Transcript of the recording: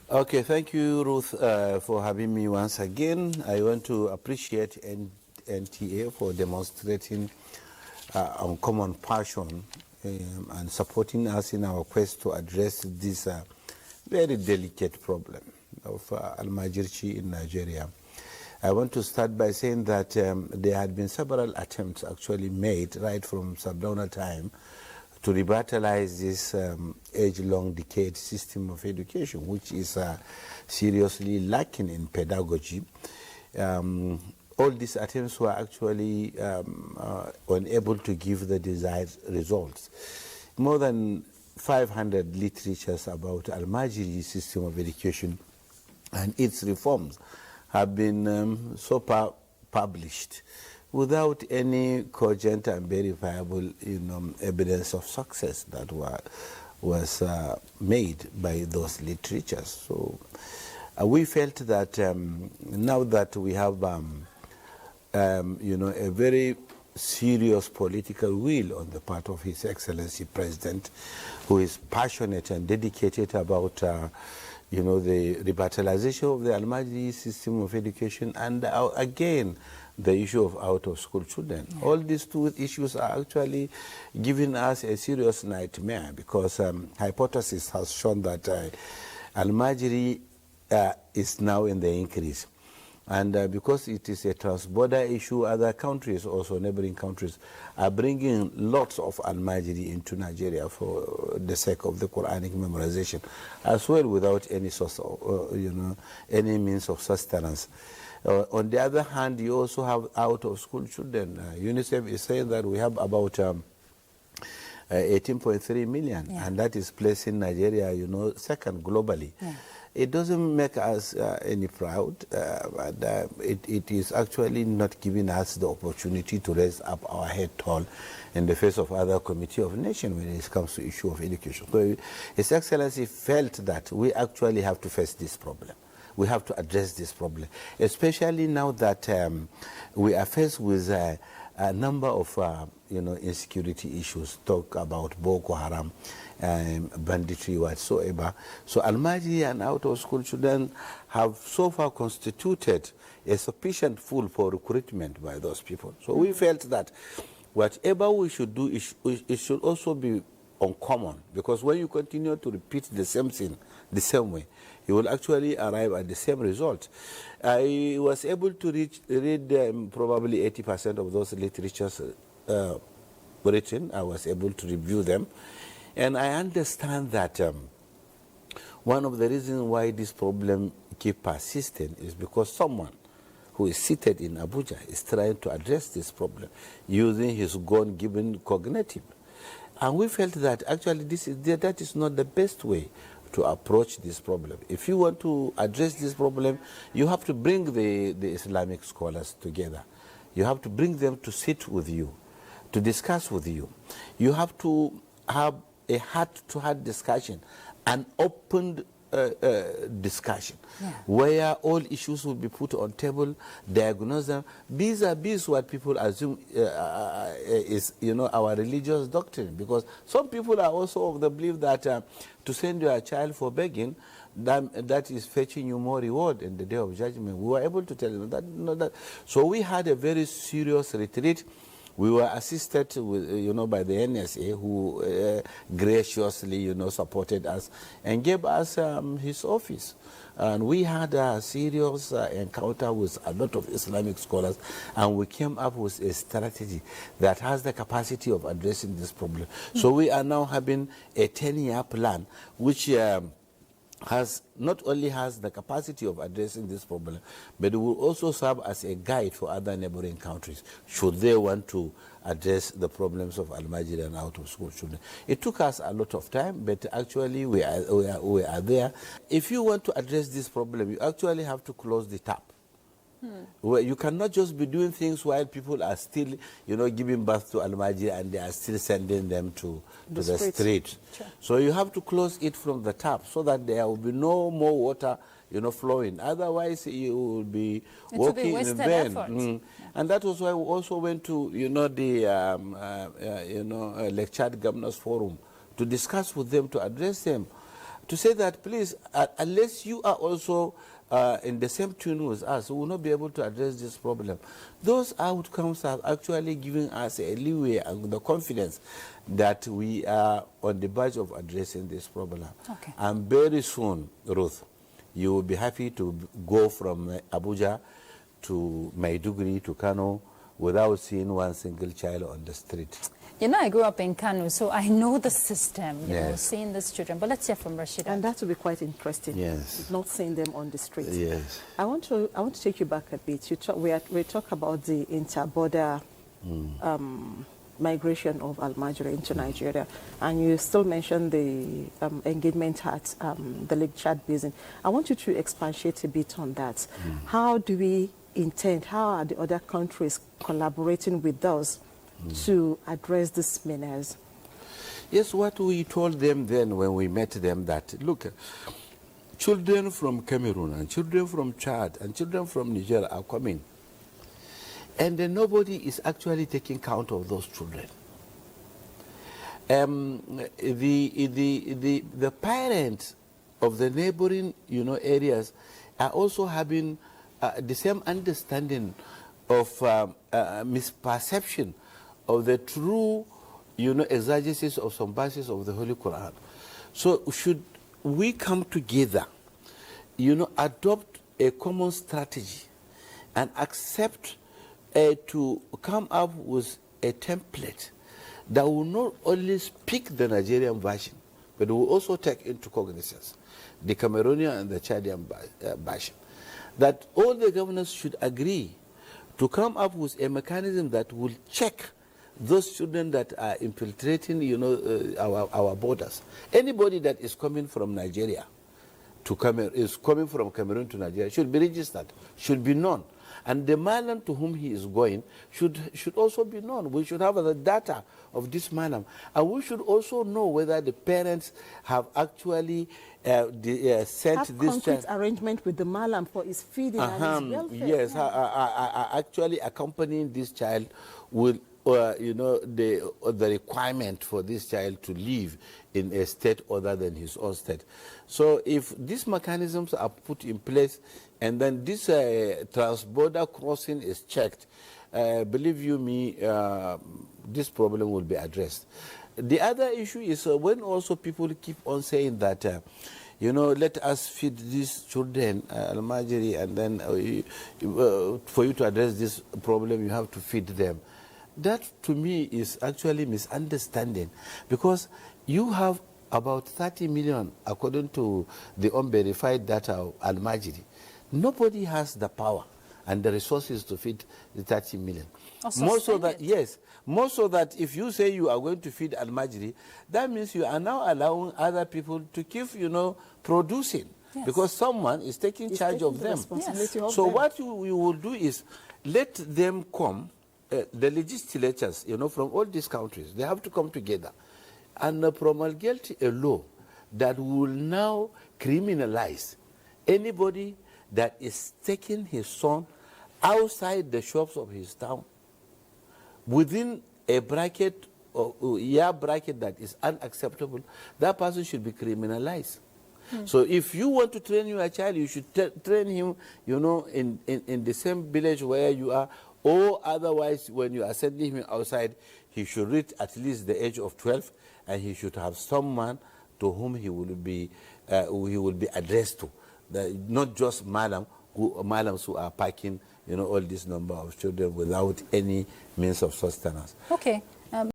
Okay, thank you, Ruth, for having me once again. I want to appreciate NTA for demonstrating uncommon passion and supporting us in our quest to address this very delicate problem of Almajiri in Nigeria. I want to start by saying that there had been several attempts actually made right from Sardauna time to revitalize this age-long decade system of education, which is seriously lacking in pedagogy. All these attempts were actually unable to give the desired results. More than 500 literatures about Almajiri system of education and its reforms have been so far published without any cogent and verifiable evidence of success that was made by those literatures. So we felt that now that we have a very serious political will on the part of His Excellency President, who is passionate and dedicated about the revitalization of the Almajiri system of education, and again the issue of out-of-school children. Yeah. All these two issues are actually giving us a serious nightmare, because hypothesis has shown that Almajiri is now in the increase. And because it is a trans-border issue, other countries, also neighboring countries, are bringing lots of Almajiri into Nigeria for the sake of the Quranic memorization, as well, without any source of, any means of sustenance. On the other hand, you also have out-of-school children. UNICEF is saying that we have about 18.3 million, and that is placing Nigeria, second globally. Yeah. It doesn't make us any proud, but it is actually not giving us the opportunity to raise up our head tall in the face of other committee of nations when it comes to issue of education. So His Excellency felt that we actually have to face this problem. We have to address this problem, especially now that we are faced with a number of insecurity issues. Talk about Boko Haram, banditry, whatsoever. So Almajiri and out-of-school children have so far constituted a sufficient pool for recruitment by those people. So we felt that whatever we should do, it should also be uncommon, because when you continue to repeat the same thing the same way, you will actually arrive at the same result. I was able to read probably 80% of those literatures written. I was able to review them. And I understand that one of the reasons why this problem keeps persisting is because someone who is seated in Abuja is trying to address this problem using his God-given cognitive. And we felt that actually that is not the best way to approach this problem. If you want to address this problem, you have to bring the Islamic scholars together. You have to bring them to sit with you, to discuss with you. You have to have a heart-to-heart discussion, an open discussion, where all issues will be put on table, diagnose them. These what people assume is our religious doctrine, because some people are also of the belief that to send your child for begging, that is fetching you more reward in the day of judgment. We were able to tell them that. So we had a very serious retreat. We were assisted with, by the NSA, who graciously, supported us and gave us his office. And we had a serious encounter with a lot of Islamic scholars, and we came up with a strategy that has the capacity of addressing this problem. So we are now having a 10-year plan, which not only has the capacity of addressing this problem, but it will also serve as a guide for other neighboring countries should they want to address the problems of Almajiri and out-of-school children. It took us a lot of time, but actually we are there. If you want to address this problem, you actually have to close the tap. Well, you cannot just be doing things while people are still, giving birth to Almajiri and they are still sending them to the street. Sure. So you have to close it from the tap so that there will be no more water, flowing. Otherwise, you will be working in vain. And that was why we also went to, the Lectured Governors Forum to discuss with them, to address them. to say that, please, unless you are also in the same tune with us, we will not be able to address this problem. Those outcomes are actually giving us a leeway and the confidence that we are on the verge of addressing this problem. Okay. And very soon, Ruth, you will be happy to go from Abuja to Maiduguri to Kano without seeing one single child on the street. You know, I grew up in Kano, so I know the system, you know, Yes. seeing these children. But let's hear from Rashida. And that will be quite interesting. Yes. Not seeing them on the street. Yes. I want to take you back a bit. We talk about the inter-border migration of Almajiri into Nigeria, and you still mentioned the engagement at the Lake Chad Basin. I want you to expatiate a bit on that. How do we intend, how are the other countries collaborating with us to address these menace? Yes, what we told them then when we met them that, look, children from Cameroon and children from Chad and children from Niger are coming. And then nobody is actually taking count of those children. The parents of the neighboring, areas are also having the same understanding of misperception of the true, exegesis of some verses of the Holy Quran. So should we come together, adopt a common strategy and accept to come up with a template that will not only speak the Nigerian version, but will also take into cognizance the Cameroonian and the Chadian version. That all the governors should agree to come up with a mechanism that will check those children that are infiltrating, our borders. Anybody that is coming from Nigeria to Cameroon, is coming from Cameroon to Nigeria, should be registered, should be known. And the man to whom he is going should also be known. We should have the data of this man. And we should also know whether the parents have actually sent this child. Arrangement with the malam for his feeding and his welfare. Yes, actually accompanying this child with the requirement for this child to live in a state other than his own state. So if these mechanisms are put in place and then this trans-border crossing is checked, believe you me, this problem will be addressed. The other issue is when also people keep on saying that, let us feed these children, Almajiri, and then for you to address this problem, you have to feed them. That, to me, is actually misunderstanding, because you have about 30 million, according to the unverified data of Almajiri. Nobody has the power and the resources to feed the 30 million. More so that, yes, more so that if you say you are going to feed Almajiri, that means you are now allowing other people to keep, producing. Yes. Because someone is taking charge of them. Yes. So what we will do is let them come. The legislatures, from all these countries, they have to come together and promulgate a law that will now criminalize anybody that is taking his son outside the shops of his town within a bracket or year bracket that is unacceptable. That person should be criminalized. So if you want to train your child, you should train him, in the same village where you are. Or otherwise, when you are sending him outside, he should reach at least the age of 12, and he should have someone to whom he will be addressed to, not just madams who are packing, all this number of children without any means of sustenance. Okay.